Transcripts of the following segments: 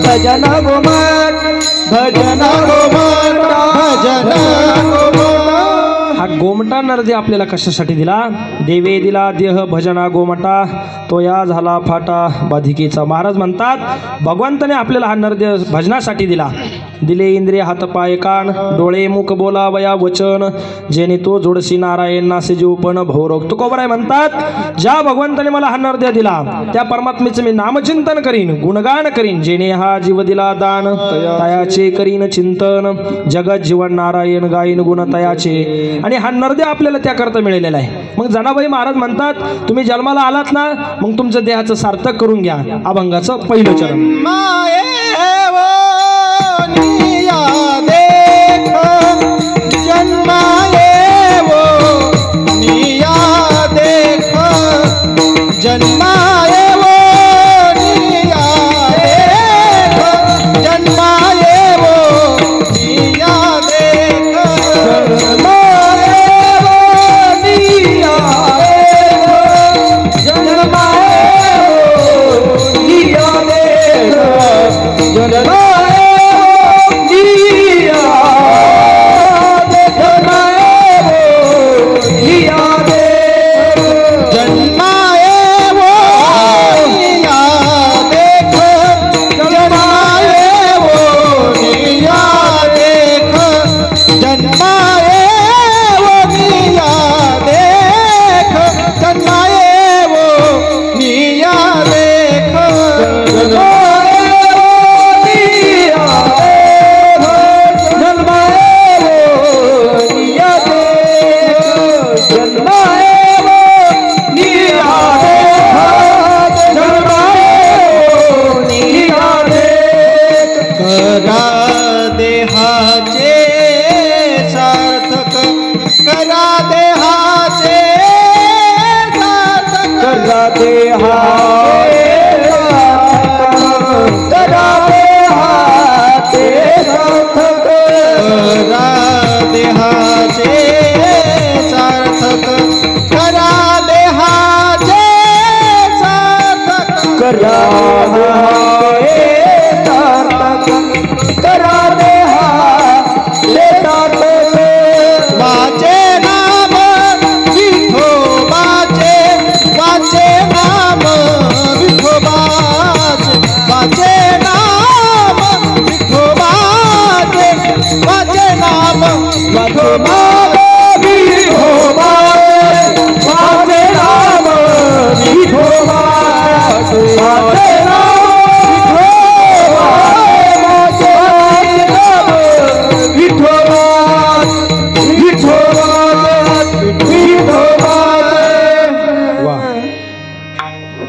भजन गोमाता भजन गोमाता भजन गोमाता। हा गोमटा नरदे आपल्याला कशासाठी दिला? देवे दिला देह भजना गोमटा तो या झाला फाटा बाधिकेचा। महाराज म्हणतात भगवंताने आपल्याला हा नरदे भजनासाठी दिला। दिले इंद्रिय हात पाय कान डोळे मुख बोलावया वचन जेणे तो जोडसी नारायण नासे जीवपण भवरोग। तुकोबराय म्हणतात ज्या भगवंताने मला हा नरदे दिला त्या परमात्मेचे मी नामचिंतन करीन गुणगान करीन। जेणे हा जीव दिला दान तयाचे करीन चिंतन जगत जीवन नारायण गायन गुण तयाचे। आणि हा नरदे आपल्याला त्याकरता मिळालेला आहे। मग जनाबाई महाराज म्हणतात तुम्ही जन्माला आलात ना मग तुमचं देहाचं सार्थक करून घ्या। अभंगाचं पहिलं चरण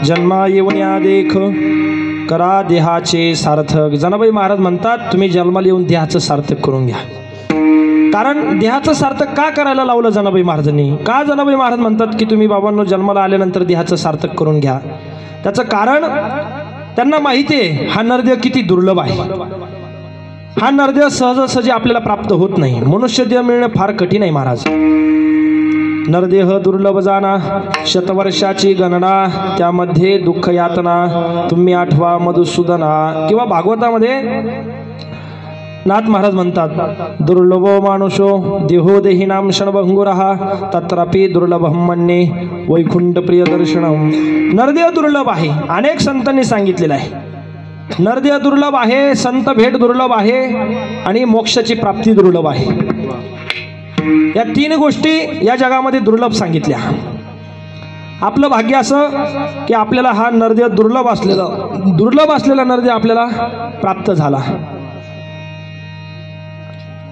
जन्मा येऊन या देख करा देहाचे सार्थक। जनाबाई महाराज म्हणतात तुम्ही जन्माला येऊन देहाचं सार्थक करून घ्या। कारण देहाचं सार्थक का करायला लावलं जनाबाई महाराजांनी? का जनाबाई महाराज म्हणतात की तुम्ही बाबांनो जन्माला आल्यानंतर देहाचं सार्थक करून घ्या? त्याचं कारण त्यांना माहिती आहे हा नरदेह किती दुर्लभ आहे। हा नरदेह सहजासहजी आपल्याला प्राप्त होत नाही। मनुष्य देह मिळणं फार कठीण आहे महाराज। नरदेह दुर्लभ जाना शतवर्षाची गणना त्यामध्ये दुःख यातना तुम्ही आठवा मधुसूदना। किंवा भागवतामध्ये नाथ महाराज म्हणतात दुर्लभो मानुषो देहो देहिनाम क्षणभंगुरहा तत्रापि दुर्लभम मन्ये वैकुंठ प्रिय दर्शनम। नरदेह दुर्लभ आहे अनेक संतांनी सांगितलेलं आहे। नरदेह दुर्लभ आहे संत भेट दुर्लभ आहे आणि मोक्षाची प्राप्ती दुर्लभ आहे। या तीन गोष्टी या जगामध्ये दुर्लभ सांगितल्या। आपलं भाग्य असं की आपल्याला हा नरदेह दुर्लभ असलेला नरदेह आपल्याला प्राप्त झाला।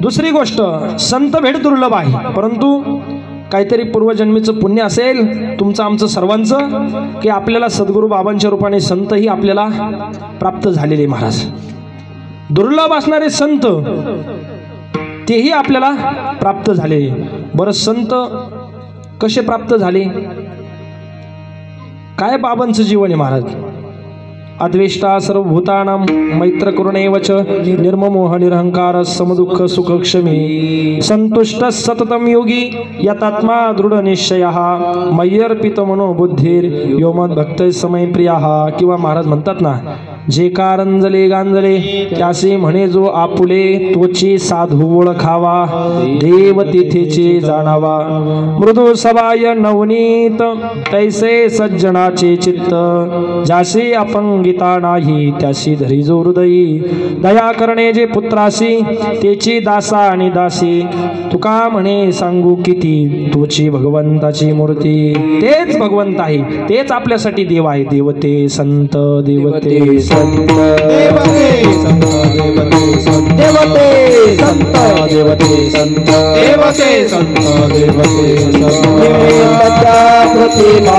दुसरी गोष्ट संत भेट दुर्लभ आहे परंतु काहीतरी पूर्वजन्मीचं पुण्य असेल तुमचं आमचं सर्वांचं की आपल्याला सद्गुरू बाबांच्या रूपाने संतही आपल्याला प्राप्त झालेले। महाराज दुर्लभ असणारे संत तेही आपल्याला प्राप्त झाले। बरं संत कसे प्राप्त झाले? काय बाबांचं जीवन आहे महाराज? अद्वेष्टा सर्वभूतानां मैत्र करुणेवच निर्ममोह निरहंकार समदुःख सुख क्षमी संतुष्ट सततम योगी यतात्मा दृढ निश्चयः मय्यर्पित मनोबुद्धीर योमद भक्त समय प्रियः। किंवा महाराज म्हणतात ना जे कारंजले गांजले त्यासे म्हणे जो आपुले तोची साधू ओळखावा देव तिथेचे जाणावा मृदू सबाय नवनीत तैसे सज्जनाचे चित्त ज्याशी अपंगिता नाही त्याशी धरी जो हृदयी दया करणे जे पुत्रासी तेची दासा आणि दासी तुका म्हणे सांगू किती तोची भगवंताची मूर्ती तेच भगवंत आहे तेच आपल्यासाठी देव आहे देवते संत देवते संत देवते संत देवते संत देवते संत देवते संत देवते संत प्रतिमा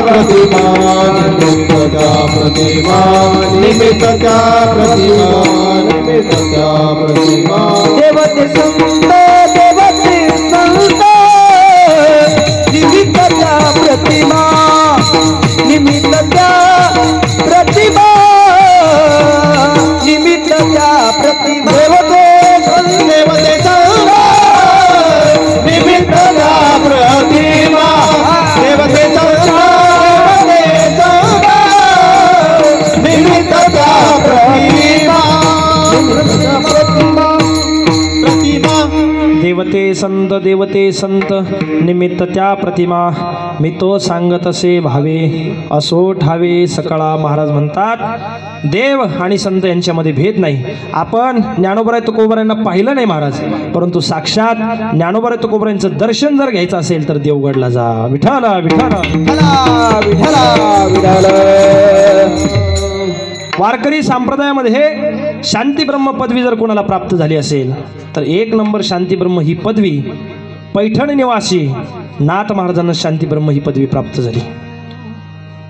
प्रतिमा प्रतिमा निमित्तच्या प्रतिमा निमित्तच्या प्रतिमा देवते संत देवते संत निमित्तच्या प्रतिमा निमित्तच्या प्रतिमा निमित्तच्या प्रतिमा देवते संत निमित्तच्या प्रतिमा देवते संत निमित्तच्या प्रतिमा देवते संत निमित्त त्या प्रतिमा मी तो सांगत असे भावे असो ठावे सकळा महाराज म्हणतात देव आणि संत यांच्यामध्ये भेद नाही आपण ज्ञानोबराय तुकोबरायांना पाहिलं नाही महाराज परंतु साक्षात ज्ञानोबराय तुकोबरायांचं दर्शन जर घ्यायचं असेल तर देवगडला जा विठ्ठल विठ्ठल विठ्ठल वारकरी संप्रदायामध्ये शांती ब्रह्म पदवी जर कोणाला प्राप्त झाली असेल तर एक नंबर शांती ब्रह्म ही पदवी पैठण निवासी नाथ महाराजांना शांती ब्रह्म ही पदवी प्राप्त झाली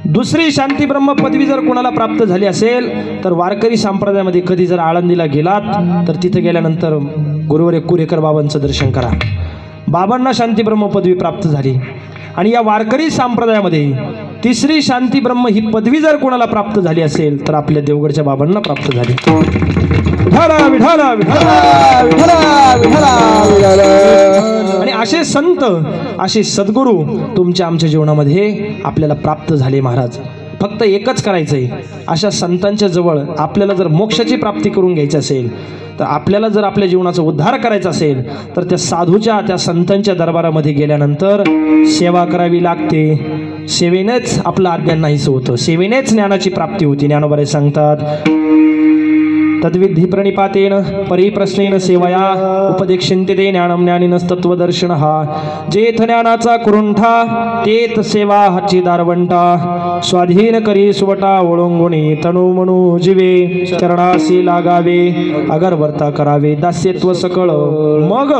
दुसरी शांती ब्रह्म पदवी जर कोणाला प्राप्त झाली असेल तर वारकरी संप्रदायामध्ये कधी जर आळंदीला गेलात तर तिथे गेल्यानंतर गुरुवर कुरेकर बाबांचं दर्शन करा बाबांना शांती ब्रह्म पदवी प्राप्त झाली आणि या वारकरी संप्रदायामध्ये तिसरी शांती ब्रह्म ही पदवी जर कोणाला प्राप्त झाली असेल तर आपल्या देवगडच्या बाबांना प्राप्त झाली आणि असे संत असे सद्गुरू तुमच्या आमच्या जीवनामध्ये आपल्याला प्राप्त झाले महाराज फक्त एकच करायचंय अशा संतांच्या जवळ आपल्याला जर मोक्षाची प्राप्ती करून घ्यायची असेल तर आपल्याला जर आपल्या जीवनाचा उद्धार करायचा असेल तर त्या साधूच्या त्या संतांच्या दरबारामध्ये गेल्यानंतर सेवा करावी लागते सेवेनेच आपलं अज्ञान नाहीसं होतं सेवेनेच ज्ञानाची प्राप्ती होती ज्ञानोबराय सांगतात तद्विधी प्रणिपातेन परिप्रश्नेन सेवया उपदेक्षन्ते ते ज्ञानम ज्ञानिनस्तत्वदर्शन हा जेथ ज्ञानाचा कुरुंठा तेथ सेवा हाची दारवंटा स्वाधीन करी सुवटा ओळंगुणी तणू म्हणू जीवे चरणासी लागावे अगरवर्ता करावे दास्यत्व सकळ मग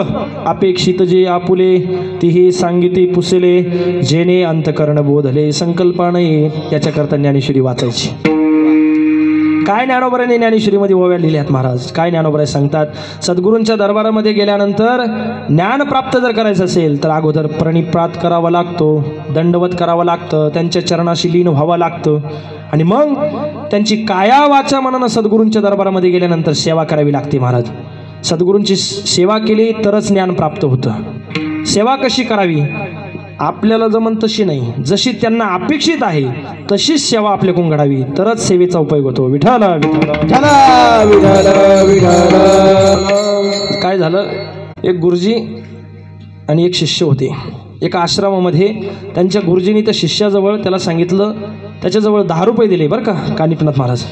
अपेक्षित जे आपुले तिही सांगिती पुसले जेने अंतकरण बोधले संकल्पाने याच्याकरता ज्ञानेश्वरी वाचायची काय ज्ञानोबरायांनी ज्ञानेश्वरीमध्ये ओव्या लिहिल्यात महाराज काय ज्ञानोबराय सांगतात सद्गुरूंच्या दरबारामध्ये गेल्यानंतर ज्ञान प्राप्त जर करायचं असेल तर अगोदर प्रणिपात करावा लागतो दंडवत करावं लागतं त्यांच्या चरणाशी लीन व्हावं लागतं आणि मग त्यांची काया वाचा मनानं सद्गुरूंच्या दरबारामध्ये गेल्यानंतर सेवा करावी लागते महाराज सद्गुरूंची सेवा केली तरच ज्ञान प्राप्त होतं सेवा कशी करावी आपल्याला जमन तशी नाही जशी त्यांना अपेक्षित आहे तशीच सेवा आपल्याकडून घडावी तरच सेवेचा उपयोग होतो विठ्ठल विठ्ठल विठ्ठल काय झालं एक गुरुजी आणि एक शिष्य होते एका आश्रमामध्ये त्यांच्या गुरुजींनी त्या शिष्याजवळ त्याला सांगितलं त्याच्याजवळ 10 रुपये दिले बरं का कानिपनाथ महाराज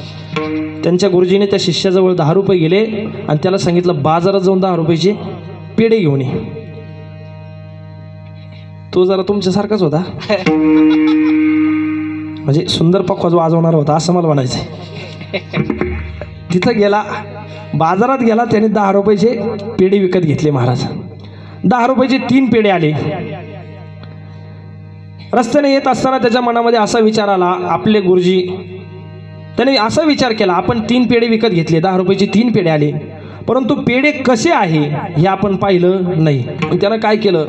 त्यांच्या गुरुजीने त्या शिष्याजवळ 10 रुपये गेले आणि त्याला सांगितलं बाजारात जाऊन 10 रुपयाचे पेढे घेऊन ये तो जरा तुमच्यासारखाच होता म्हणजे सुंदर पक्वाज वाजवणार होता असं मला म्हणायचंय तिथं गेला बाजारात गेला त्याने 10 रुपयाचे पेढे विकत घेतले महाराज 10 रुपयाचे 3 पेढे आले रस्त्याने येत असताना त्याच्या मनामध्ये असा विचार आला आपले गुरुजी त्याने असा विचार केला आपण 3 पेढे विकत घेतले 10 रुपयाचे 3 पेढे आले परंतु पेढे कसे आहे हे आपण पाहिलं नाही पण त्यानं काय केलं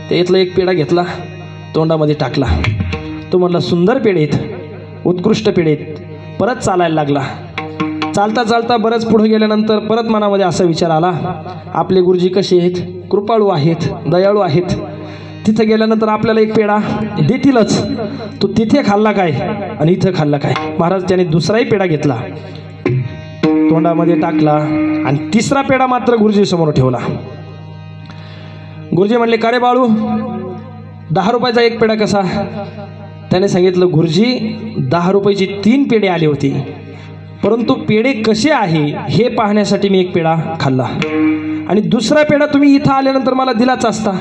त्यातला एक पेढा घेतला तोंडामध्ये टाकला तो म्हणला सुंदर पेढे आहेत उत्कृष्ट पेढे आहेत परत चालायला लागला चालता चालता बरंच पुढे गेल्यानंतर परत मनामध्ये असा विचार आला आपले गुरुजी कसे आहेत कृपाळू आहेत दयाळू आहेत तिथे गेल्यानंतर आपल्याला एक पेढा देतीलच, तू तिथे खाल्ला काय आणि इथं खाल्ला काय. महाराज त्याने दुसराही पेढा घेतला, तोंडामध्ये टाकला आणि तिसरा पेढा मात्र गुरुजी समोर ठेवला. गुरुजी म्हणले, का रे बाळू, 10 रुपयाचा एक पेढा कसा? त्याने सांगितलं, गुरुजी 10 रुपयाची 3 पेढे आले होते, परंतु पेढे कसे आहे हे पाहण्यासाठी मी एक पेढा खाल्ला आणि दुसरा पेढा तुम्ही इथं आल्यानंतर मला दिलाच असता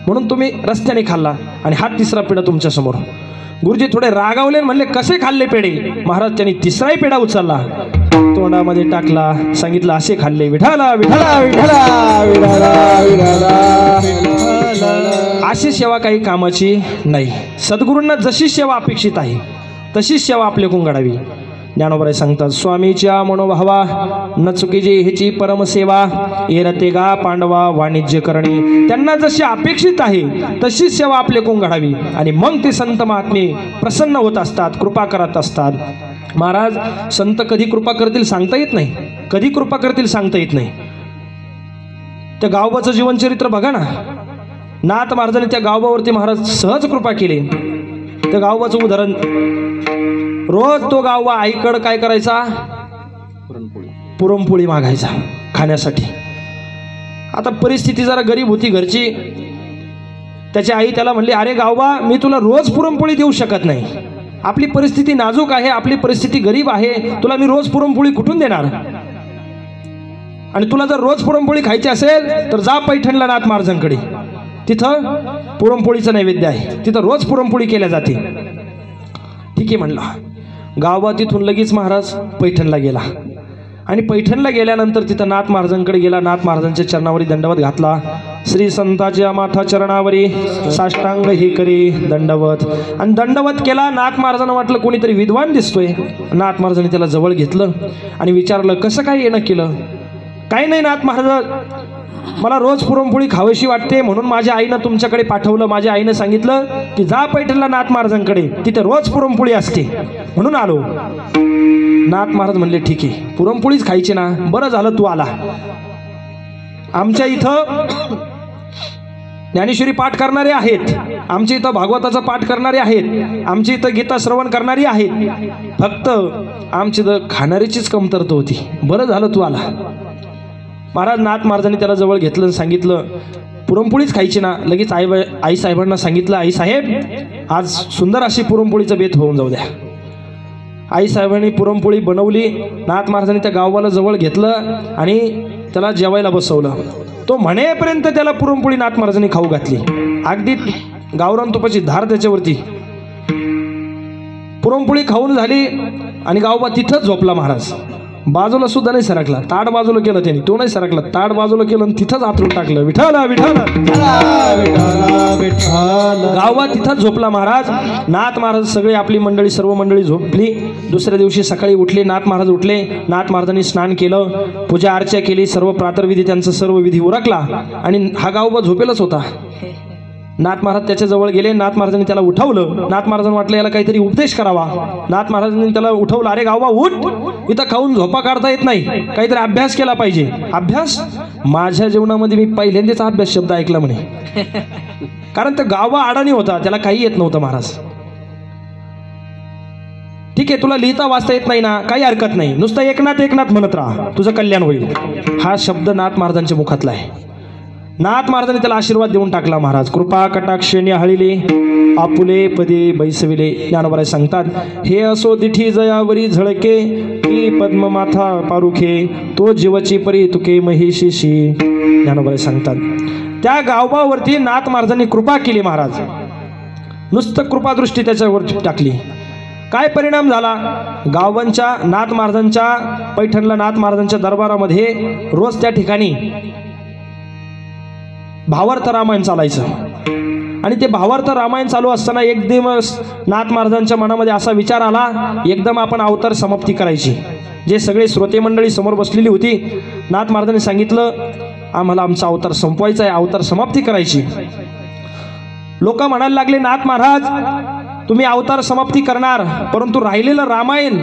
म्हणून तुम्ही रस्त्याने खाल्ला आणि हा तिसरा पेढा तुमच्या समोर. गुरुजी थोडे रागावले, म्हणले, कसे खाल्ले पेढे? महाराज त्यांनी तिसराही पेढा उचलला, तोंडामध्ये टाकला, सांगितलं, असे खाल्ले, विठाला विठाला विठाला विठाला विठाला. अशी सेवा काही कामाची नाही. सद्गुरूंना जशी सेवा अपेक्षित आहे तशीच सेवा आपल्याकडून घडावी. ज्ञानोबाई सांगतात, स्वामीच्या मनोभावा न चुकीची ह्याची परमसेवा, एरते गा पांडवा वाणिज्य करणे. त्यांना जशी अपेक्षित आहे तशीच सेवा आपल्याकडून घडावी आणि मग ते संत महात्मे प्रसन्न होत असतात, कृपा करत असतात. महाराज संत कधी कृपा करतील सांगता येत नाही, कधी कृपा करतील सांगता येत नाही. त्या गावबाचं जीवनचरित्र बघा ना, नाथ महाराजांनी त्या गावबावरती महाराज सहज कृपा केली. त्या गावबाचं उदाहरण, रोज तो गावबा आईकडं काय करायचा? पुरणपोळी मागायचा खाण्यासाठी. आता परिस्थिती जरा गरीब होती घरची, त्याची आई त्याला म्हणली, अरे गावबा, मी तुला रोज पुरणपोळी देऊ शकत नाही, आपली परिस्थिती नाजूक आहे, आपली परिस्थिती गरीब आहे, तुला मी रोज पुरणपोळी कुठून देणार? आणि तुला जर रोज पुरणपोळी खायची असेल तर जा पैठणला नाथ महाराजांकडे, तिथं पुरणपोळीचं नैवेद्य आहे, तिथं रोज पुरणपोळी केल्या जाते. ठीक आहे म्हणला. गावबा तिथून लगेच महाराज पैठणला गेला आणि पैठणला गेल्यानंतर तिथं नाथ महाराजांकडे गेला. नाथ महाराजांच्या चरणावरी दंडवत घातला. श्री संताच्या माथा चरणावरी साष्टांग हे करी दंडवत, आणि दंडवत केला. नाथ महाराजांना वाटलं कोणीतरी विद्वान दिसतोय. नाथ महाराजांनी त्याला जवळ घेतलं आणि विचारलं, कसं काय येणं केलं? काही नाही नाथ महाराज, मला रोज पुरणपोळी खावीशी वाटते म्हणून माझ्या आईनं तुमच्याकडे पाठवलं. माझ्या आईनं सांगितलं की जा पैठणला नाथ महाराजांकडे, तिथे रोज पुरणपोळी असते, म्हणून आलो. नाथ महाराज म्हणले, ठीक आहे, पुरणपोळीच खायची ना, बरं झालं तू आला. आमच्या इथं ज्ञानेश्वरी पाठ करणारे आहेत, आमच्या इथं भागवताचा पाठ करणारे आहेत, आमच्या इथं गीता श्रवण करणारी आहेत, फक्त आमची इथं खाणारीचीच कमतरता होती, बरं झालं तू आला. महाराज नाथ महाराजांनी त्याला जवळ घेतलं आणि सांगितलं, पुरणपोळीच खायची ना. लगेच आई साहेबांना सांगितलं, आई साहेब, आज सुंदर अशी पुरणपोळीचं बेत होऊन जाऊ द्या. आई साहेबांनी पुरणपोळी बनवली. नाथ महाराजांनी त्या गाववाला जवळ घेतलं आणि त्याला जेवायला बसवलं. तो म्हणेपर्यंत त्याला पुरणपोळी नाथ महाराजांनी खाऊ घातली. अगदी गावरान तुपाची धार त्याच्यावरती. पुरणपोळी खाऊन झाली आणि गावबा तिथंच झोपला. महाराज बाजूला सुद्धा नाही सरकला. ताट बाजूला केलं त्यांनी, तो नाही सरकला, ताट बाजूला केलं आणि तिथंच आतरून टाकलं. विठाला विठाला गावबा तिथंच झोपला. महाराज नाथ महाराज सगळे आपली मंडळी, सर्व मंडळी झोपली. दुसऱ्या दिवशी सकाळी उठले, नाथ महाराज उठले. नाथ महाराजांनी स्नान केलं, पूजा अर्चा केली, सर्व प्रातर्विधी त्यांचा सर्व विधी उरकला आणि हा गावबा झोपेलच होता. नाथ महाराज त्याच्याजवळ गेले. नाथ महाराजांनी त्याला उठवलं. नाथ महाराजांना वाटलं याला काहीतरी उपदेश करावा. नाथ महाराजांनी त्याला उठवलं. अरे गावबा उठ, इथं खाऊन झोपा काढता येत नाही, काहीतरी अभ्यास केला पाहिजे. अभ्यास? माझ्या जीवनामध्ये मी पहिल्यांदाच अभ्यास शब्द ऐकला म्हणे. कारण तो गावबा अडाणी होता, त्याला काही येत नव्हतं. महाराज ठीक आहे, तुला लिहिता वाचता येत नाही ना, काही हरकत नाही, नुसतं एकनाथ एकनाथ म्हणत राहा, तुझं कल्याण होईल. हा शब्द नाथ महाराजांच्या मुखातला आहे. नाथ महाराजांनी त्याला आशीर्वाद देऊन टाकला. महाराज कृपा कटाक्षेने हळिले, आपुले पदे बैसविले. ज्ञानोबा सांगतात, हे असो दिठी जयावरी झळके, की पद्म माथा पारुखे, तो जीवाची परी तुके महिषीशी. ज्ञानोबा सांगतात, त्या गावबावरती नाथ महाराजांनी कृपा केली. महाराज नुसतं कृपादृष्टी त्याच्यावरती टाकली. काय परिणाम झाला? गावबांच्या नाथ महाराजांच्या पैठणला नाथ महाराजांच्या दरबारामध्ये रोज त्या ठिकाणी भावार्थ रामायण चालायचं. आणि ते भावार्थ रामायण चालू असताना एक दिवस नाथ महाराजांच्या मनामध्ये असा विचार आला, एकदम आपण अवतार समाप्ती करायची. जे सगळे श्रोते मंडळी समोर बसलेली होती, नाथ महाराजांनी सांगितलं, आम्हाला आमचा अवतार संपवायचा आहे, अवतार समाप्ती करायची. लोक म्हणायला लागले, नाथ महाराज तुम्ही अवतार समाप्ती करणार, परंतु राहिलेलं रामायण,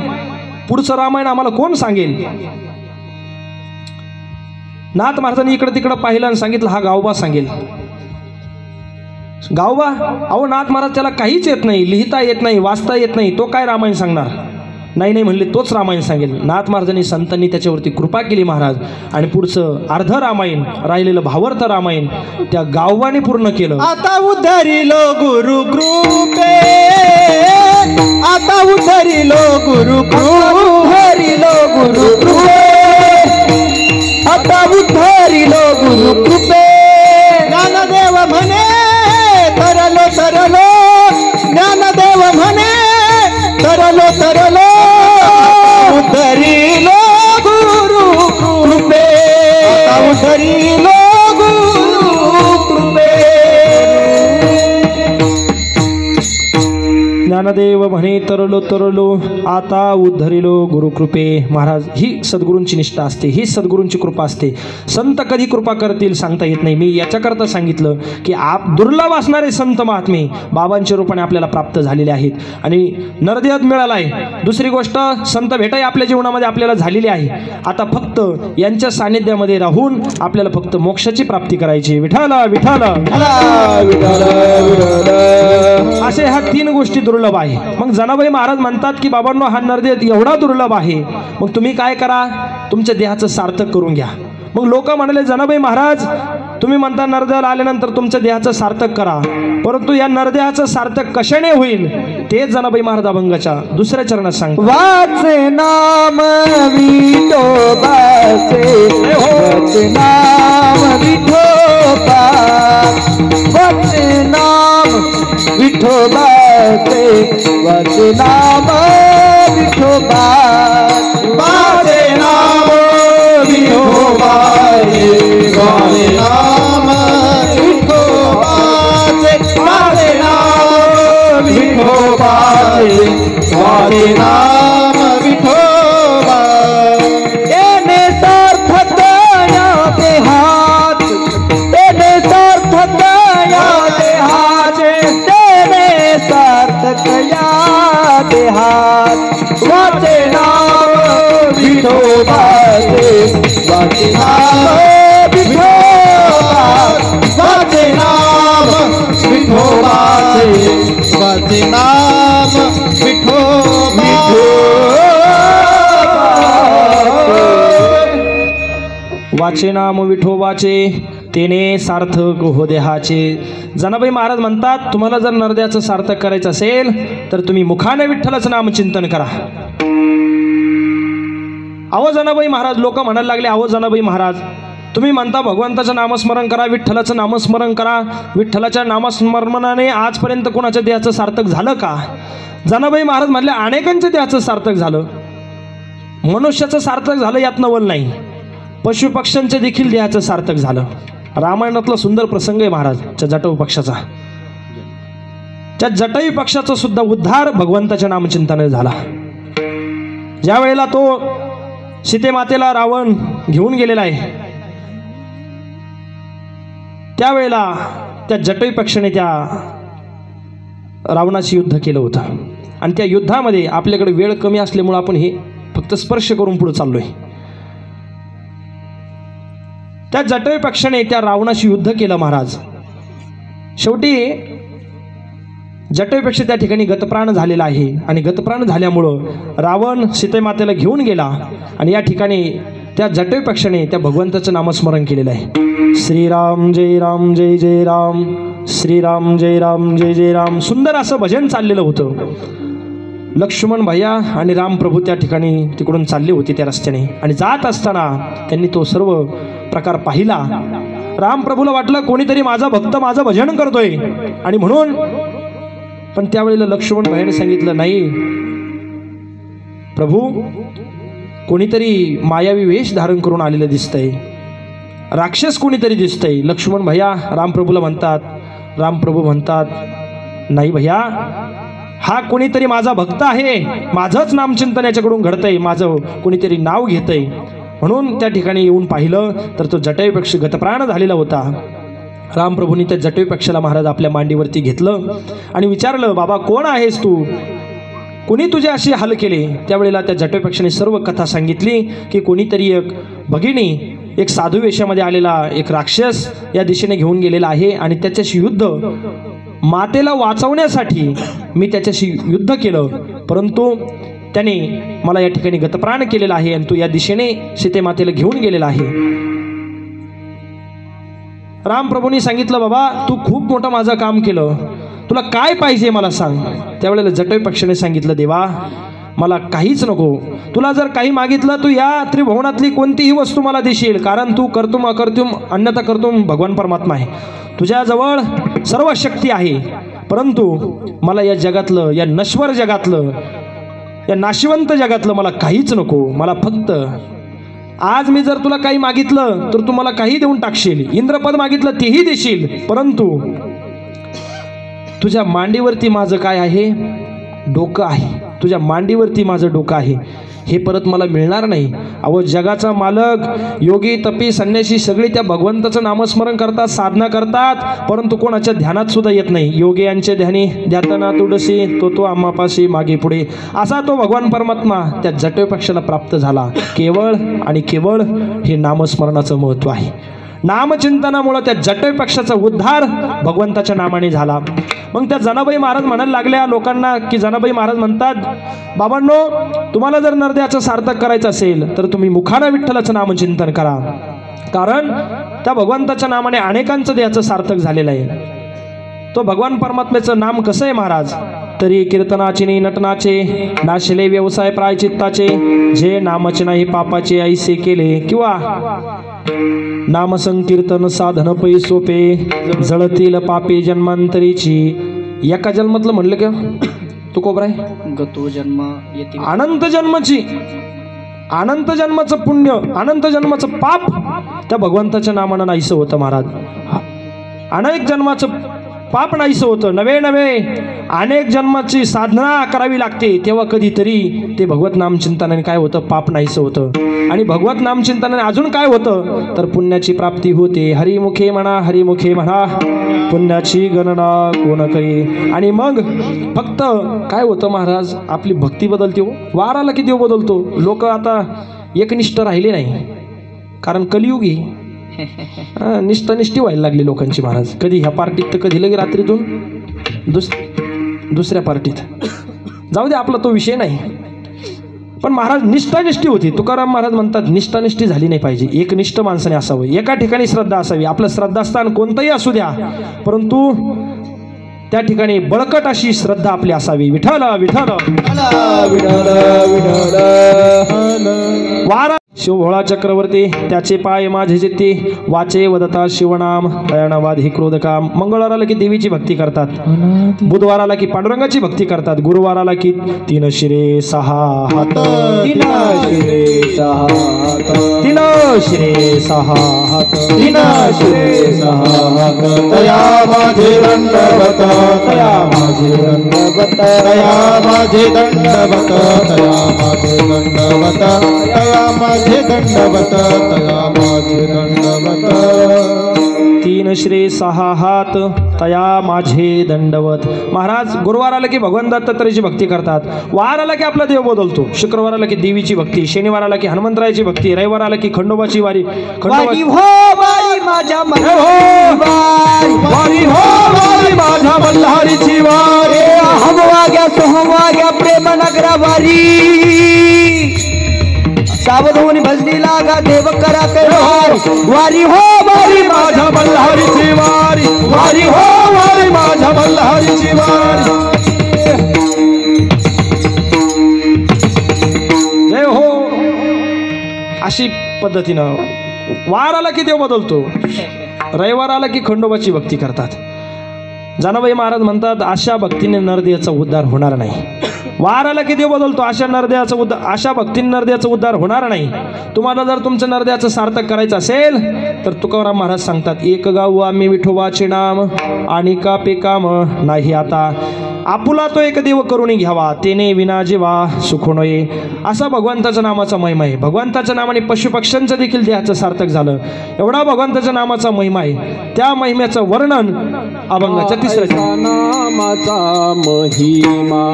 पुढचं रामायण आम्हाला कोण सांगेल? नाथ महाराजांनी इकडे तिकडे पाहिलं आणि सांगितलं, हा गावबा सांगेल. गावबा अहो नाथ महाराज त्याला काहीच येत नाही, लिहिता येत नाही, वाचता येत नाही, तो काय रामायण सांगणार? नाही नाही म्हणले, तोच रामायण सांगेल. नाथ महाराजांनी संतांनी त्याच्यावरती कृपा केली महाराज, आणि पुढचं अर्ध रामायण राहिलेलं भावार्थ रामायण त्या गावबाने पूर्ण केलं. आता उद्धरिलो गुरु कृपे, आता उद्धरिलो गुरु उद्धरिलो गुरु कृपे, आता उद्धरिलो गुरु कृपे. ज्ञानदेव म्हणे तरलो तरलो, ज्ञानदेव म्हणे तरलो तरलो, उद्धरिलो गुरु कृपे, आता उद्धरिलो गुरु कृपे. ज्ञानदेव म्हणे तरलो तरलो, आता उद्धरिलो गुरुकृपे. महाराज ही सद्गुरूंची निष्ठा असते, ही सद्गुरूंची कृपा असते. संत कधी कृपा करतील सांगता येत नाही. मी याच्याकरता सांगितलं की दुर्लभ असणारे संत महात्मे बाबांच्या रूपाने आपल्याला प्राप्त झालेले आहेत आणि नरदेह मिळाला आहे. दुसरी गोष्ट, संत भेटाई आपल्या जीवनामध्ये आपल्याला झालेली आहे. आता फक्त यांच्या सानिध्यामध्ये राहून आपल्याला फक्त मोक्षाची प्राप्ती करायची. विठ्ठल विठ्ठल असे ह्या तीन गोष्टी दुर्लभ आहे. मग जनाबाई महाराज म्हणतात की बाबांनो हा नरदेह एवढा दुर्लभ आहे, मग तुम्ही काय करा, तुमच्या देहाचं सार्थक करून घ्या. मग लोक म्हणाले जनाबाई महाराज तुम्ही म्हणता नरदेहाला आल्यानंतर तुमच्या देहाचं सार्थक करा, परंतु या नरदेहाचं सार्थक कशाने होईल ते जनाबाई महाराज अभंगाच्या दुसऱ्या चरणात सांगतात. वाचे नाम विठोबाचे, वाचे नाम विठोबा, वाचे नाम विठोबाचे, वाचे नाम विठोबा, वाचे नाम विठोबाचे, वाचे नाम विठोबाचे, वाचे नाम विठोबाचे, वाचे नाम विठोबा. येणे सार्थक या देहात, येणे सार्थक या देहाचे, येणे सार्थक या देहात, वाचे नाम विठोबाचे, वाचे नाम विठोबा, वाचे नाम विठोबाचे, वाचे नाम विठोबा. वाचे नाम विठोबाचे, तेने सार्थक हो देहाचे. जनाबाई महाराज म्हणतात तुम्हाला जर नरदेहाचं सार्थक करायचं असेल तर तुम्ही मुखाने विठ्ठलाचं नामचिंतन करा. अहो जनाबाई महाराज, लोक म्हणायला लागले अहो जनाबाई महाराज तुम्ही म्हणता भगवंताचं नामस्मरण करा, विठ्ठलाचं नामस्मरण करा, विठ्ठलाच्या नामस्मरणाने आजपर्यंत कोणाच्या देहाचं सार्थक झालं का? जनाबाई महाराज म्हणले अनेकांच्या देहाचं सार्थक झालं, मनुष्याचं सार्थक झालं यात नवल नाही, पशु पक्ष्यांच्या देखील देहाचं सार्थक झालं. रामायणातला सुंदर प्रसंग आहे महाराजच्या जटायू पक्षाचा. त्या जटायू पक्षाचा सुद्धा उद्धार भगवंताच्या नामचिंतनाने झाला. ज्या वेळेला तो सीतेमातेला रावण घेऊन गेलेला आहे त्यावेळेला त्या जटायू पक्षाने त्या रावणाशी युद्ध केलं होतं आणि त्या युद्धामध्ये आपल्याकडे वेळ कमी असल्यामुळे आपण हे फक्त स्पर्श करून पुढे चाललोय. त्या जटायू पक्षाने त्या रावणाशी युद्ध केलं महाराज. शेवटी जटायू पक्ष त्या ठिकाणी गतप्राण झालेला आहे आणि गतप्राण झाल्यामुळं रावण सीतेमातेला घेऊन गेला आणि या ठिकाणी त्या जटायू पक्षाने त्या भगवंताचं नामस्मरण केलेलं आहे. श्रीराम जय राम जय जय राम, श्रीराम जय राम जय जय राम. सुंदर असं भजन चाललेलं होतं. लक्ष्मण भैया आणि राम प्रभू त्या ठिकाणी तिकडून चालले होते त्या रस्त्याने आणि जात असताना त्यांनी तो सर्व प्रकार पाहिला. राम प्रभूला वाटलं कोणीतरी माझा भक्त माझं भजन करतोय आणि म्हणून, पण त्यावेळेला लक्ष्मण भैयाने सांगितलं नाही प्रभू, कोणीतरी मायावी वेश धारण करून आलेलं दिसतंय, राक्षस कोणीतरी दिसतंय. लक्ष्मण भैया रामप्रभूला म्हणतात, रामप्रभू म्हणतात नाही भैया, हा कोणीतरी माझा भक्त आहे, माझंच नामचिंतन याच्याकडून घडतंय, माझं कोणीतरी नाव घेतंय. म्हणून त्या ठिकाणी येऊन पाहिलं तर तो जटायू पक्ष गतप्राण झालेला होता. रामप्रभूंनी त्या जटायू पक्षाला महाराज आपल्या मांडीवरती घेतलं आणि विचारलं बाबा कोण आहेस तू, कोणी तुझे असे हाल केले? त्यावेळेला त्या जटायू पक्षाने सर्व कथा सांगितली की कोणीतरी एक भगिनी, एक साधू वेशामध्ये आलेला एक राक्षस या दिशेने घेऊन गेलेला आहे आणि त्याच्याशी युद्ध मातेला वाचवण्यासाठी मी त्याच्याशी युद्ध केलं, परंतु त्याने मला या ठिकाणी गतप्राण केलेला आहे आणि तू या दिशेने सीते मातेला घेऊन गेलेला आहे. रामप्रभूंनी सांगितलं, बाबा तू खूप मोठं माझं काम केलं, तुला काय पाहिजे मला सांग. त्यावेळेला जटोई पक्षाने सांगितलं, देवा मला काहीच नको, तुला जर काही मागितलं तू या त्रिभुवनातली कोणतीही वस्तू मला देशील, कारण तू कर्तुम अकर्तुम अन्यथा कर्तुम भगवान परमात्मा आहे, तुझ्याजवळ सर्व शक्ती आहे. परंतु मला या जगातलं, या नश्वर जगातलं, या नाशिवंत जगातलं मला काहीच नको. मला फक्त आज मी जर तुला काही मागितलं तर तू मला काही देऊन टाकशील, इंद्रपद मागितलं तेही देशील, परंतु तुझ्या मांडीवरती माझं काय आहे, डोकं आहे, तुझ्या मांडीवरती माझं डोकं आहे, हे परत मला मिळणार नाही. अहो जगाचा मालक, योगी तपी संन्यासी सगळी त्या भगवंताचं नामस्मरण करतात, साधना करतात, परंतु कोणाच्या ध्यानात सुद्धा येत नाही. योगी यांचे ध्यानी ध्यातना तुडसी तो आम्हापाशी मागे पुढे, असा तो भगवान परमात्मा त्या जटोई पक्षाला प्राप्त झाला. केवळ आणि केवळ हे नामस्मरणाचं महत्त्व आहे. नामचिंतनामुळे त्या जटोई पक्षाचा उद्धार भगवंताच्या नामाने झाला. मग त्या जनाबाई महाराज म्हणायला लागल्या लोकांना, की जनाबाई महाराज म्हणतात, बाबांनो तुम्हाला जर नरदेहाचं सार्थक करायचं असेल तर तुम्ही मुखानं विठ्ठलाचं नामचिंतन करा, कारण त्या भगवंताच्या नामाने अनेकांचं देहाचं सार्थक झालेलं आहे. तो भगवान परमात्म्याचं नाम कसं आहे महाराज, तरी कीर्तनाचे नाही नटनाचे, नाशले व्यवसाय प्रायचित्ताचे, जे नामचे नाही पापाचे ऐसे केले, किंवा नाम संकीर्तन साधन पै सोपे, जळतील पापी जन्मांतरीची. एका जन्मातलं म्हणलं का तू कोबराय, गतो जन्म येते अनंत जन्माची, अनंत जन्माचं पुण्य, अनंत जन्माचं पाप त्या भगवंताच्या नामानं नाहीसं होतं महाराज. अनेक जन्माचं पाप नाहीसं होतं, नवे नवे अनेक जन्माची साधना करावी लागते, तेव्हा कधीतरी ते भगवत नामचिंतनाने काय होतं, पाप नाहीसं होतं. आणि भगवत नामचिंतनाने अजून काय होतं, तर पुण्याची प्राप्ती होते. हरिमुखे म्हणा, हरिमुखे म्हणा, पुण्याची गणना कोण करी. आणि मग फक्त काय होतं महाराज, आपली भक्ती बदलते हो. वार आला की देव बदलतो. लोक आता एकनिष्ठ राहिले नाही, कारण कलियुगी निष्ठानिष्ठी व्हायला लागली लोकांची महाराज. कधी ह्या पार्टीत तर कधी लगे रात्रीतून दुसऱ्या पार्टीत. जाऊ दे, आपला तो विषय नाही. पण महाराज निष्ठानिष्ठी होती. तुकाराम महाराज म्हणतात निष्ठानिष्ठी झाली नाही पाहिजे, एकनिष्ठ माणसाने असावं, एका ठिकाणी श्रद्धा असावी. आपलं श्रद्धास्थान कोणतंही असू द्या, परंतु त्या ठिकाणी बळकट अशी श्रद्धा आपली असावी. विठ्ठल विठ्ठल वारा शिवभोळा चक्रवर्ती, त्याचे पाय माझे जिती, वाचे वदता शिवनाम, दयानावाद ही क्रोधकाम. मंगळवाराला की देवीची भक्ती करतात, बुधवाराला की पांडुरंगाची भक्ती करतात, गुरुवाराला की तीन शिरे सहा हात, तीन शिरे सहा हात, तीन शिरे सहा हात, तीन शिरे सहा हात. तया माझे दंडवत, तया माझे दंडवत, तया माझे दंडवत, तया माझे दंडवत, तया माझे दंडवत, तया माझे दंडवत. तीन श्री सहा हात, तया माझे दंडवत. महाराज गुरुवार आला की भगवान दत्तात्रयाची भक्ती करतात, वार आला की आपला देव बदलतो, शुक्रवार आला की देवीची भक्ती, शनिवार आला की हनुमंतरायाची भक्ती, रविवार आला की खंडोबाची वारी. वारी हो वारी माझ्या वारी हो वारी माझ्या मल्हारीची वारी, हम वाग्या सोहम वाग्या प्रेम नगरा वारी, सावधून भजनी लागा देव करा वारी हो वारी माझ्या मल्हारीची वारी, वारी हो वारी माझ्या मल्हारीची वारी. जय हो. अशी पद्धतीनं वार आला की देव बदलतो, रविवार आला की खंडोबाची भक्ती करतात. जनाबाई महाराज म्हणतात अशा भक्तीने नरदेहाचा उद्धार होणार नाही. वार आला की देव बदलतो, अशा नरदेहाचा उद्धार, अशा भक्तीने नरदेहाचा उद्धार होणार नाही. तुम्हाला जर तुमचं नरदेहाचं सार्थक करायचं असेल तर तुकाराम महाराज सांगतात, एक गाव आम्ही विठोबाचे नाम आणि का पे काम नाही आता, आपुला तो एक देव करून घ्यावा, तेने विना जीवा सुख नये. असा भगवंताच्या नामाचा महिमा आहे. भगवंताच्या नामाने पशुपक्ष्यांचं देखील देहाचं सार्थक झालं, एवढा भगवंताच्या नामाचा महिमा आहे. त्या महिम्याचं वर्णन अभंगाच्या तिसऱ्या नामाचा महिमा,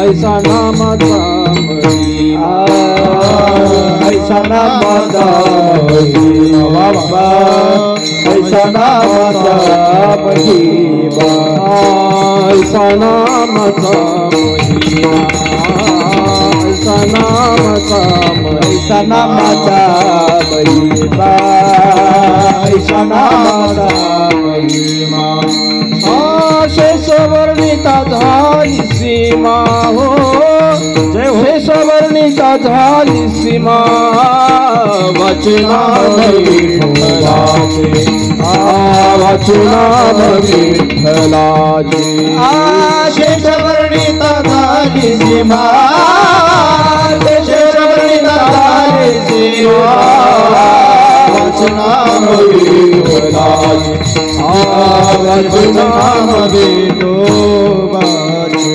ऐसा नामाचा महिमा, ऐसा नामाचा महिमा, ऐसा नामाचा महिमा ऐसा नामाचा महिमा ऐसा नामाचा महिमा ऐसा नामाचा महिमा शेष वर्णिता झाली सीमा हो जय शेष वर्णिता झाली सीमा वाचना विठ्ठलाचे वाचना विठ्ठलाचे शेष वर्णिता झाली सीमा शेष वर्णिता झाली सीमा वाचना विठ्ठलाचे वाचना विठोबाचे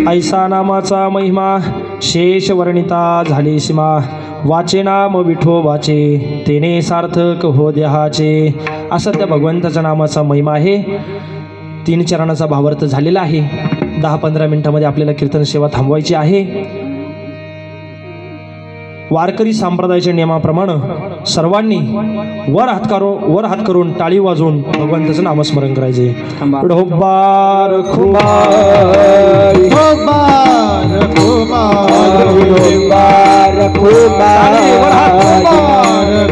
ऐसा नामाचा महिमा शेष वर्णिता झाली सीमा वाचे नाम विठोबाचे तेने सार्थक हो देहाचे असं त्या भगवंताच्या नामाचा महिमा आहे. 3 चरणाचा भावार्थ झालेला आहे. 10-15 मिनिटांमध्ये आपल्याला कीर्तन सेवा थांबवायची आहे. वारकरी संप्रदायाच्या नियमाप्रमाणे सर्वांनी वर हात करून टाळी वाजवून भगवंताचं नामस्मरण करायचे. विठोबार खुमाई विठोबार खुमाई विठोबार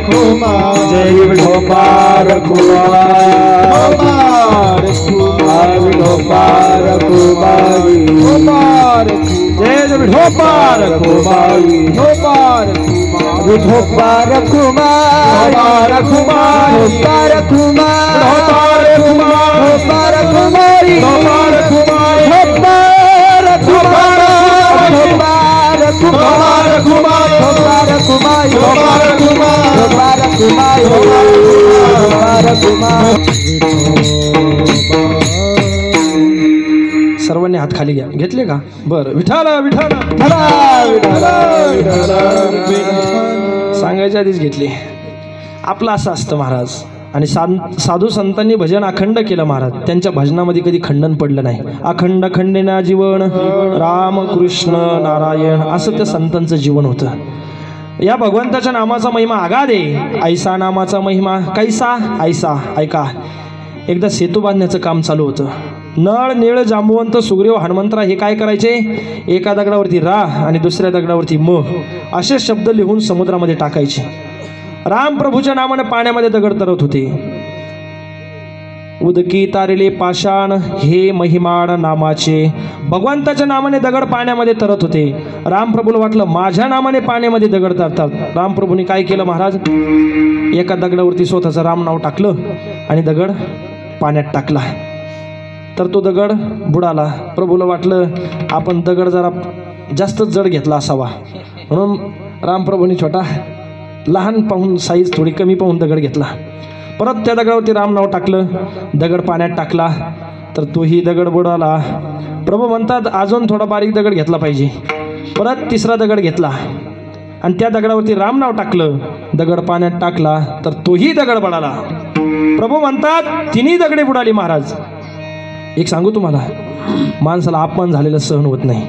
खुमाई जय विठोबार खुमाई विठोबार खुमाई जय विठोबार खुमाई विठोबार विठोबार खुमाई विठोबार खुमाई विठोबार खुमाई विठोबार खुमाई विठोबार खुमाई विठोबार खुमाई विठोबार खुमाई विठोबार खुमाई सर्वांनी हात खाली घ्या. घेतले का? बरं. विठाल विठाल सांगायच्या आधीच घेतले. आपलं असं असतं महाराज. आणि साधू संतांनी भजन अखंड केलं महाराज. त्यांच्या भजनामध्ये कधी खंडन पडलं नाही. अखंड खंडेना जीवन राम कृष्ण नारायण असं त्या संतांचं जीवन होतं. या भगवंताच्या नामाचा महिमा आगाध आहे. ऐसा नामाचा महिमा कैसा ऐसा. ऐका, एकदा सेतू बांधण्याचं काम चालू होतं. नळ नीळ जांबुवंत सुग्रीव हनुमंतराय हे काय करायचे, एका दगडावरती रा आणि दुसऱ्या दगडावरती म असे शब्द लिहून समुद्रामध्ये टाकायचे. राम प्रभूच्या नावाने पाण्यामध्ये दगड तरत होते. उदकी तारेले पाषाण हे महिमाण नामाचे. भगवंताच्या नावाने दगड पाण्यामध्ये तरत होते. रामप्रभूला वाटलं माझ्या नावाने पाण्यामध्ये दगड तरतात. रामप्रभूने काय केलं महाराज, एका दगडावरती स्वतःचं राम नाव टाकलं आणि दगड पाण्यात टाकला. तर तो दगड बुडाला. प्रभूला वाटलं आपण दगड जरा जास्तच जड घेतला असावा, म्हणून रामप्रभूने छोटा लहान पाहून साईज थोडी कमी पाहून दगड घेतला. परत त्या दगडावरती राम नाव टाकलं, दगड पाण्यात टाकला तर तोही दगड बुडाला. प्रभू म्हणतात अजून थोडा बारीक दगड घेतला पाहिजे. परत तिसरा दगड घेतला आणि त्या दगडावरती राम नाव टाकलं, दगड पाण्यात टाकला तर तोही दगड बुडाला. प्रभू म्हणतात तिन्ही दगडे बुडाली. महाराज एक सांगू तुम्हाला, माणसाला अपमान झालेलं सहन होत नाही.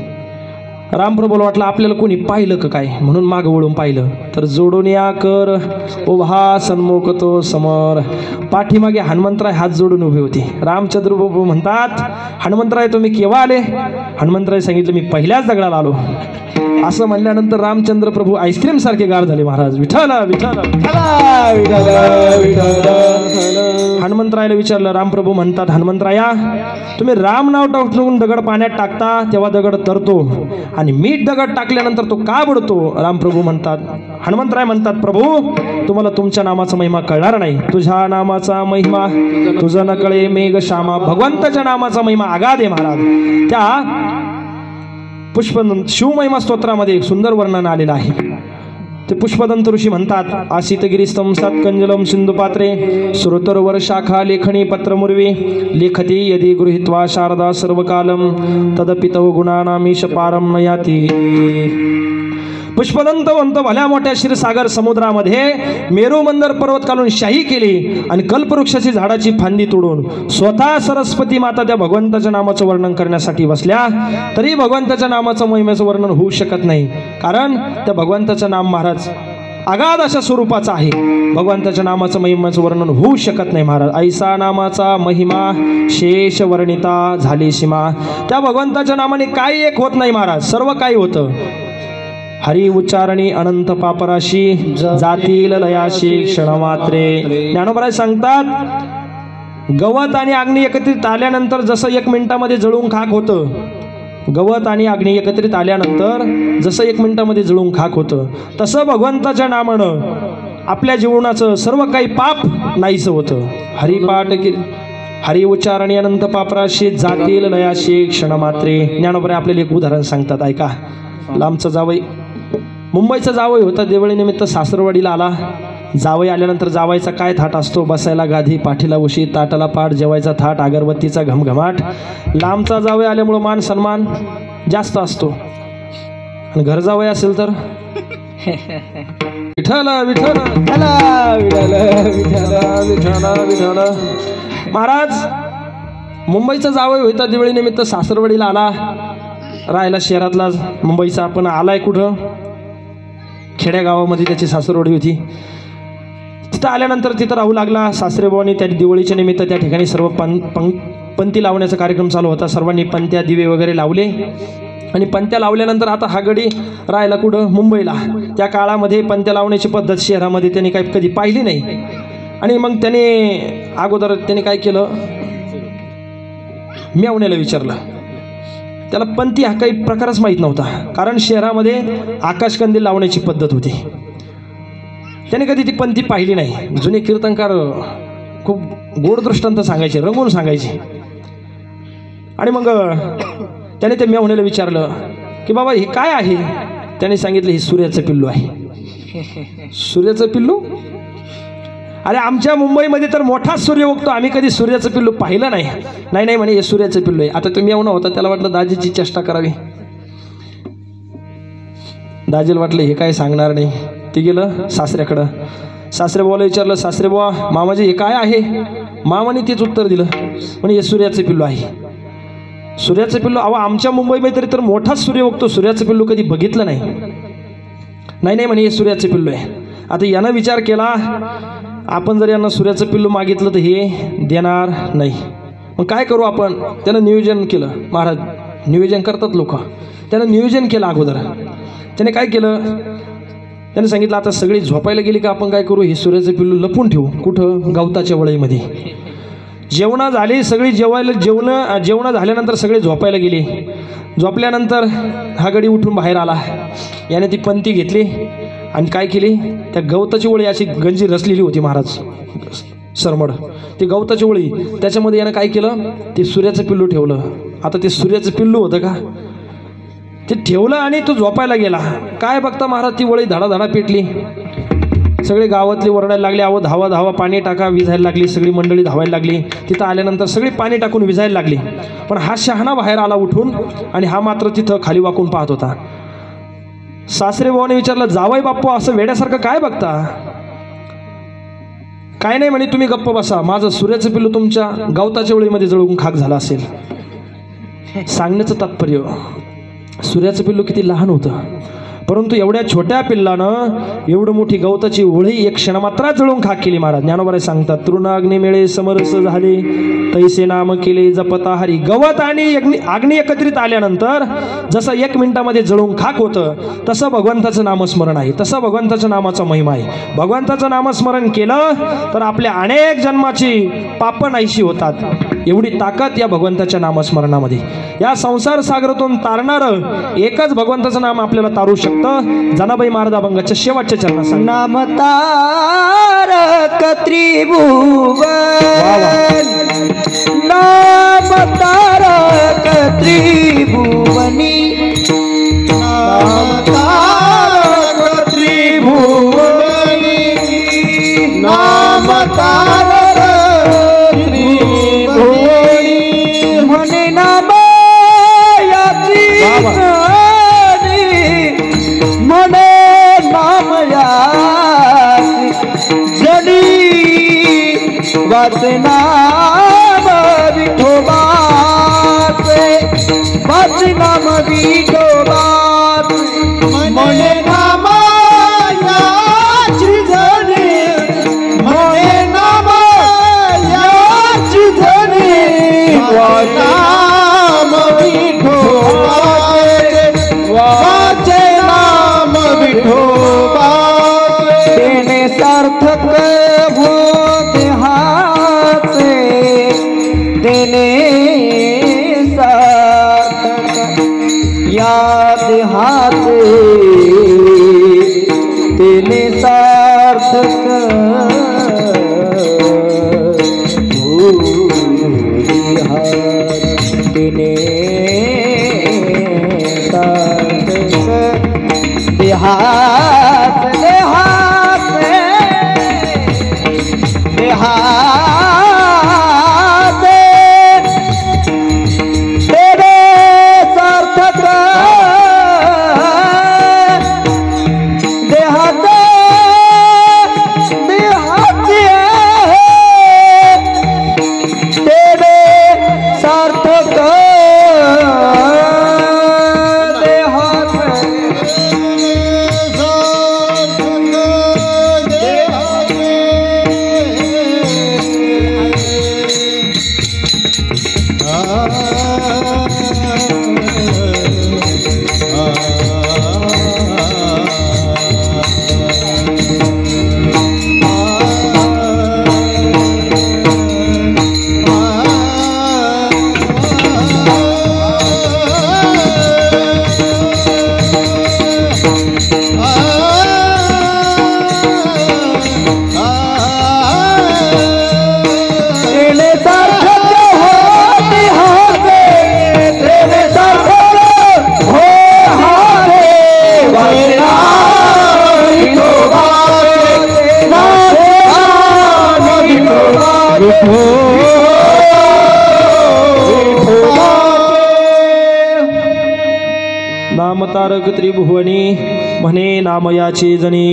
रामप्रभूला वाटलं आपल्याला कोणी पाहिलं का काय, म्हणून मागं वळून पाहिलं तर जोडून या कर उभा सन्मुख तो समोर. पाठीमागे हनुमंतराय हात जोडून उभे होते. रामचंद्र प्रभू म्हणतात हनुमंतराय तुम्ही केव्हा आले. हनुमंतराय सांगितलं मी पहिल्याच दगडाला आलो. असं म्हणल्यानंतर रामचंद्र प्रभू आईस्क्रीम सारखे गार झाले. महाराज विठ्ठल विठ्ठल हनुमंतरायला विचारलं. रामप्रभू म्हणतात हनुमंतराया तुम्ही राम नाव टाकून दगड पाण्यात टाकता तेव्हा दगड तरतो आणि मीठ दगड टाकल्यानंतर तो का बुडतो. रामप्रभू म्हणतात, हनुमंतराय म्हणतात प्रभू तुम्हाला तुमच्या नामाचा महिमा कळणार नाही. तुझ्या नामाचा महिमा तुझं न कळे मेघ श्यामा. भगवंताच्या नामाचा महिमा आगाध आहे महाराज. त्या पुष्पदंत शिवमहिमा स्तोत्रामध्ये एक सुंदर वर्णन आलेलं आहे. ते पुष्पदंत ऋषी म्हणतात आसितगिरीस्तम सत्कंजलम सिंधुपात्रे सुरतरवर शाखा लेखणी पत्रमुर्वी लेखती यदि गृहीत्वा शारदा सर्वकालम तदपितव गुणानामीश पारम नयाती. पुष्पदंत म्हणत भल्या मोठ्या क्षीरसागर समुद्रामध्ये मेरू मंदर पर्वत काढून शाही केली आणि कल्पवृक्षाची झाडाची फांदी तोडून स्वतः सरस्वती माता त्या भगवंताच्या नामाचं वर्णन करण्यासाठी बसल्या, तरी भगवंताच्या नामाचं महिमेचं वर्णन होऊ शकत नाही. कारण त्या भगवंताचं नाम महाराज अगाध अशा स्वरूपाचा आहे. भगवंताच्या नामाचं महिमाचं वर्णन होऊ शकत नाही महाराज. ऐसा नामाचा महिमा शेष वर्णिता झाली सीमा. त्या भगवंताच्या नामाने काही एक होत नाही महाराज, सर्व काही होतं. हरी उच्चारणी अनंत पापराशी जातील लयाशी क्षणमात्रे. ज्ञानोबराज सांगतात गवत आणि अग्नी एकत्रित आल्यानंतर जसं 1 मिनिटामध्ये जळून खाक होतं, गवत आणि अग्नी एकत्रित आल्यानंतर जसं 1 मिनिटामध्ये जळून खाक होतं, तसं भगवंताच्या नामानं आपल्या जीवनाचं सर्व काही पाप नाहीसं होतं. हरिपाठ हरी उच्चारणी अनंत पापराशी जातील लयाशी क्षणमात्रे. ज्ञानोबराज आपल्याला एक उदाहरण सांगतात, ऐका. लांबचा जावई, मुंबईचा जावई होता. दिवाळीनिमित्त सासरवाडीला आला. जावई आल्यानंतर जावायचा काय थाट असतो, बसायला गादी, पाठीला उशी, ताटाला पाठ, जेवायचा थाट, अगरबत्तीचा घमघमाट. लांबचा जावई आल्यामुळं मान सन्मान जास्त असतो. आणि घर जावई असेल तर विठ्ठल विठ्ठल विठ्ठल विठ्ठल विठ्ठल विठ्ठल. महाराज मुंबईचा जावई होता. दिवाळीनिमित्त सासरवाडीला आला. राहायला शहरातला मुंबईचा, पण आलाय कुठं, खेड्यागावामध्ये त्याची सासरवाडी होती. तिथं आल्यानंतर तिथं राहू लागला. सासरेबुवांनी त्या दिवाळीच्या निमित्त त्या ठिकाणी सर्व पंथी लावण्याचा कार्यक्रम चालू होता. सर्वांनी पंथ्या दिवे वगैरे लावले आणि पंथ्या लावल्यानंतर आता हा गडी राहायला कुठं, मुंबईला. त्या काळामध्ये पंथ्या लावण्याची पद्धत शहरामध्ये त्यांनी काही कधी पाहिली नाही. आणि मग त्याने अगोदर त्याने काय केलं, मेवण्याला विचारलं. त्याला पंथी हा काही प्रकारच माहीत नव्हता, कारण शहरामध्ये आकाशकंदील लावण्याची पद्धत होती. त्याने कधी ती पंथी पाहिली नाही. जुने कीर्तनकार खूप गोड दृष्टांत सांगायचे, रंगून सांगायचे. आणि मग त्याने त्या मेवण्याला विचारलं की बाबा हे काय आहे. त्याने सांगितलं हे सूर्याचं पिल्लू आहे. सूर्याचं पिल्लू? अरे आमच्या मुंबईमध्ये तर मोठाच सूर्य उगतो, आम्ही कधी सूर्याचं पिल्लू पाहिलं नाही. नाही नाही म्हणे हे सूर्याचं पिल्लू आहे. आता तुम्ही येऊ होता, त्याला वाटलं दाजीची चेष्टा करावी. दाजीला वाटलं हे काय सांगणार नाही. ते गेलं सासऱ्याकडं. सासरेबुवाला विचारलं, सासरेबुवा मामाजी हे काय आहे. मामाने तेच उत्तर दिलं, म्हणे हे सूर्याचं पिल्लू आहे. सूर्याचं पिल्लू? अहो आमच्या मुंबईमध्ये तर मोठाच सूर्य उगतो, सूर्याचं पिल्लू कधी बघितलं नाही. नाही नाही म्हणे हे सूर्याचं पिल्लू आहे. आता यानं विचार केला, आपण जर यांना सूर्याचं पिल्लू मागितलं तर हे देणार नाही. मग काय करू आपण. त्यानं नियोजन केलं. महाराज नियोजन करतात लोक. त्यानं नियोजन केलं अगोदर. त्याने काय केलं, त्याने सांगितलं आता सगळी झोपायला गेली का आपण काय करू, हे सूर्याचं पिल्लू लपून ठेवू. कुठं, गवताच्या वळीमध्ये. जेवणं झाली सगळी, जेवणं झाल्यानंतर सगळे झोपायला गेली. झोपल्यानंतर हा गडी उठून बाहेर आला. याने ती पंथी घेतली आणि काय केली, त्या गवताची ओळी अशी गंजी रचलेली होती महाराज, सरमड. ती गवताची ओळी, त्याच्यामध्ये यानं काय केलं, ते सूर्याचं पिल्लू ठेवलं. आता ते सूर्याचं पिल्लू होतं का, ते ठेवलं आणि तो झोपायला गेला. काय बघता महाराज ती ओळी धडाधडा पेटली. सगळे गावातली ओरडायला लागली, अहो धावा धावा पाणी टाका, विझायला लागली. सगळी मंडळी धावायला लागली. तिथं आल्यानंतर सगळी पाणी टाकून विझायला लागली. पण हा शहाणा बाहेर आला उठून आणि हा मात्र तिथं खाली वाकून पाहत होता. सासरेबुवाने विचारलं, जावई बाप्पू असं वेड्यासारखं काय बघता. काय नाही म्हणे, तुम्ही गप्प बसा, माझं सूर्याचं पिल्लू तुमच्या गवताच्या ओळीमध्ये जळून खाक झाला असेल. सांगण्याचं तात्पर्य, सूर्याचं पिल्लू किती लहान होतं, परंतु एवढ्या छोट्या पिल्लानं एवढं मोठी गवताची ओळी एक क्षणमात्रात जळून खाक केली. महाराज ज्ञानोबराज सांगतात, तृण अग्नी मिळे समरस झाले, तैसे नाम केले जपता हरी. गवत आणि अग्नी एकत्रित आल्यानंतर जसं 1 मिनिटामध्ये जळून खाक होतं, तसं भगवंताचं नामस्मरण आहे, तसं भगवंताच्या नामाचा महिमा आहे. भगवंताचं नामस्मरण केलं तर आपल्या अनेक जन्माची पाप नाहीशी होतात. एवढी ताकद या भगवंताच्या नामस्मरणामध्ये. या संसार सागरातून तारणारं एकच भगवंताचं नाम आपल्याला तारू शकतं. जनाबाई महाराज अभंगाच्या शेवटच्या चरणात नाम तारक त्रिभुवन, नाम तारक त्रिभुवनी, नाम तारक त्रिभुवनी, नाम तारक त्रिभुवनी. म्हणे नाम याची म्हणे नाम याची जडी वाचनाम विठोबाचे, वाचनाम विठोबाचे. म्हणे नाम याची देहाचे तेने सार्थक तेने सार्थक देहात देहात देहात तेने सार्थक देहात देहाती तेने सार्थक नाम तारक त्रिभुवनी म्हणे नामयाचे जणी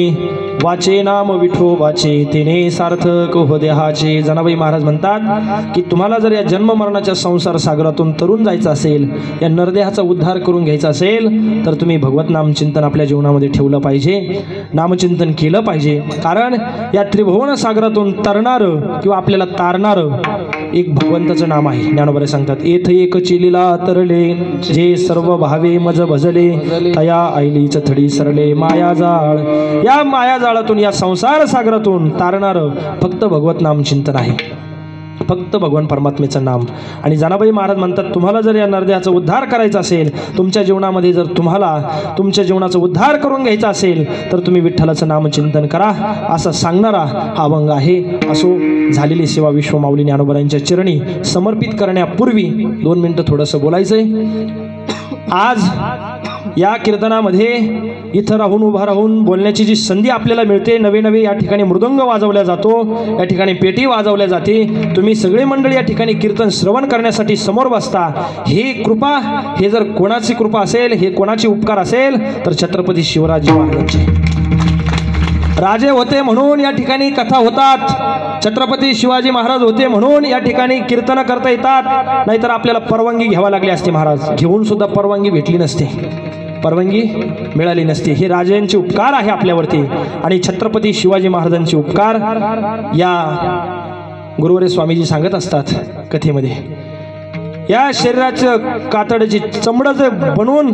वाचे नाम विठोबाचे तिने सार्थक हो देहाचे. जनाबाई महाराज म्हणतात की तुम्हाला जर या जन्म मरणाच्या संसार सागरातून तरुण जायचं असेल, या नरदेहाचा उद्धार करून घ्यायचा असेल, तर तुम्ही भगवत नामचिंतन आपल्या जीवनामध्ये ठेवलं पाहिजे, नामचिंतन केलं पाहिजे. कारण या त्रिभुवन सागरातून तरणारं किंवा आपल्याला तारणारं एक भगवंताचं नाम आहे. ज्ञानोबा सांगतात येथ एक चिलीला तरले जे सर्व भावे मज भजले तया ऐलीच थडी सरले मायाजाळ. या मायाजाळातून या संसार सागरातून तारणारं फक्त भगवत नाम चिंतन आहे, फक्त भगवान परमात्मेचं नाम. आणि जनाबाई महाराज म्हणतात तुम्हाला जर या नरदेहाचा उद्धार करायचा असेल, तुमच्या जीवनामध्ये जर तुम्हाला तुमच्या जीवनाचा उद्धार करून घ्यायचा असेल, तर तुम्ही विठ्ठलाचं नामचिंतन करा असं सांगणारा हा अभंग आहे. असो झालेली सेवा विश्वमाऊली ज्ञानोबरांच्या चरणी समर्पित करण्यापूर्वी 2 मिनिटं थोडंसं बोलायचंय. आज या कीर्तनामध्ये इथं राहून उभा राहून बोलण्याची जी संधी आपल्याला मिळते, नवे नवे या ठिकाणी मृदंग वाजवला जातो, या ठिकाणी पेटी वाजवल्या जाते, तुम्ही सगळे मंडळी या ठिकाणी कीर्तन श्रवण करण्यासाठी समोर बसता. ही कृपा, हे जर कोणाची कृपा असेल, हे कोणाची उपकार असेल, तर छत्रपती शिवाजी महाराजांचे. राजे होते म्हणून या ठिकाणी कथा होतात, छत्रपती शिवाजी महाराज होते म्हणून या ठिकाणी कीर्तन करता येतात. नाहीतर आपल्याला परवानगी घ्यावी लागली असते, महाराज घेऊन सुद्धा परवानगी भेटली नसते, परवानगी मिळाली नसते. हे राजांचे उपकार आहे आपल्यावरती. आणि छत्रपती शिवाजी महाराजांचे उपकार या गुरुवरे स्वामीजी सांगत असतात कथेमध्ये. या शरीराचं कातडची चमडं जर बनवून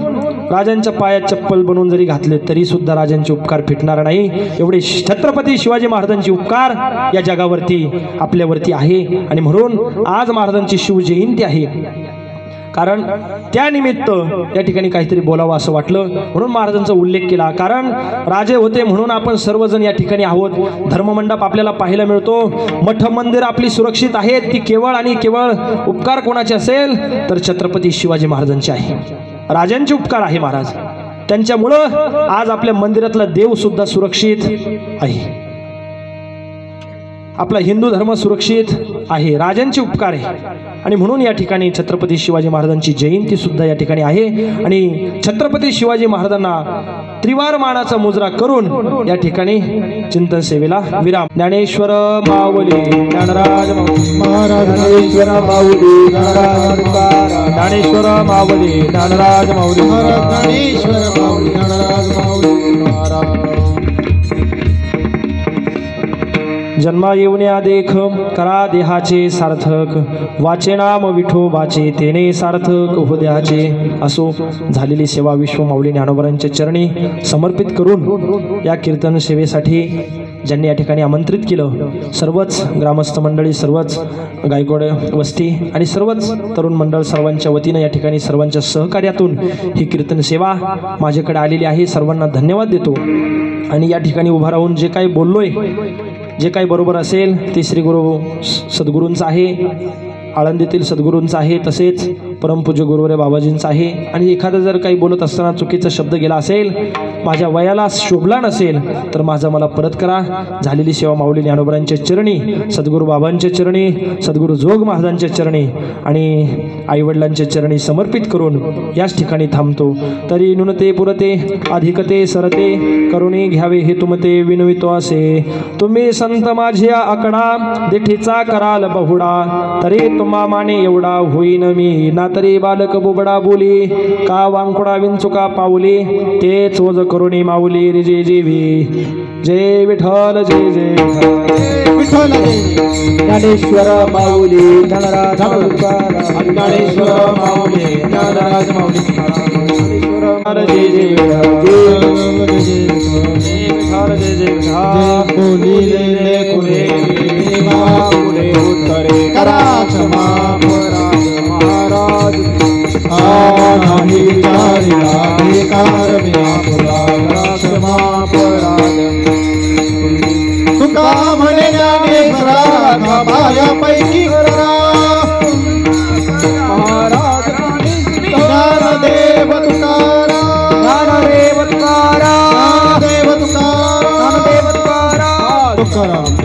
राजांच्या पायात चप्पल बनवून जरी घातले तरी सुद्धा राजांचे उपकार फिटणार नाही. एवढे छत्रपती शिवाजी महाराजांचे उपकार या जगावरती आपल्यावरती आहे. आणि म्हणून आज महाराजांची शिवजयंती आहे. कारण त्यानिमित्त या ठिकाणी काहीतरी बोलावं असं वाटलं म्हणून महाराजांचा उल्लेख केला. कारण राजे होते म्हणून आपण सर्वजण या ठिकाणी आहोत. धर्ममंडप आपल्याला पाहायला मिळतो, मठ मंदिर आपली सुरक्षित आहेत. ती केवळ आणि केवळ उपकार कोणाचे असेल तर छत्रपती शिवाजी महाराजांचे आहे. राजांचे उपकार आहे महाराज, त्यांच्यामुळं आज आपल्या मंदिरातला देव सुद्धा सुरक्षित आहे, आपला हिंदू धर्म सुरक्षित आहे, राजांचे उपकार आहे. आणि म्हणून या ठिकाणी छत्रपती शिवाजी महाराजांची जयंती सुद्धा या ठिकाणी आहे. आणि छत्रपती शिवाजी महाराजांना त्रिवार मानाचा मुजरा करून या ठिकाणी चिंतन सेवेला विराम. ज्ञानेश्वर माऊली ज्ञानराज महाराज, ज्ञानेश्वर माऊली ज्ञानेश्वर माऊली ज्ञानराज माऊली ज्ञानेश्वर माऊली ज्ञानराज माऊली महाराज. जन्मा येऊन्या देख करा देहाचे सार्थक, वाचे नाम विठोबाचे तेने सार्थक हो देहाचे. असो झालेली सेवा विश्वमाऊली ज्ञानोबरांच्या चरणी समर्पित करून या कीर्तन सेवेसाठी ज्यांनी या ठिकाणी आमंत्रित केलं, सर्वच ग्रामस्थ मंडळी, सर्वच गायकवाड वस्ती आणि सर्वच तरुण मंडळ, सर्वांच्या वतीनं या ठिकाणी सर्वांच्या सहकार्यातून ही कीर्तन सेवा माझ्याकडे आलेली आहे. सर्वांना धन्यवाद देतो. आणि या ठिकाणी उभा राहून जे काही बोललोय, जे काही बरोबर असेल ते श्री गुरु सद्गुरूंचं आहे, आळंदीतील सद्गुरूंचं आहे, तसेच परमपूज्य गुरुवरे बाबाजींचं आहे. आणि एखादं जर काही बोलत असताना चुकीचा शब्द गेला असेल, माझ्या वयाला शोभला नसेल, तर माझा मला परत करा. झालेली सेवा माऊली ज्ञानोबरांच्या चरणी, सद्गुरू बाबांच्या चरणी, सद्गुरू जोग महाराजांच्या चरणी आणि आईवडिलांच्या चरणी समर्पित करून याच ठिकाणी थांबतो. तरी नुनते पुरते अधिकते सरते, करुणी घ्यावे हे तुमते विनवितो असे. तुम्ही संत माझ्या आकडा, दिठीचा कराल बहुडा, तरी तुम्हा माने एवढा होईन मी. ना तरी बालक बुबडा बोली, का वांकुडा विंचुका पाऊली, तेच ओझ करुणी माऊली रिजे जीवी. जय विठ्ठल, जय जय विठ्ठल, ज्ञानेश्वर माऊली, ज्ञानराज ज्ञानेश्वर माऊली, ज्ञानराज माऊली, जय जय विठ्ठल, जय जय विठ्ठल. बोलिले कुरे पुढे उत्तरे करा क्षमा महाराज. नाही विचारिला बेकार मी आपला, करा क्षमा पराध. तुका म्हणे ज्ञानेश्वरा पायापैकी करा महाराज. ज्ञानदेव तुकारा, ज्ञानदेव तुकारा, ज्ञानदेव तुकारा, तुकाराम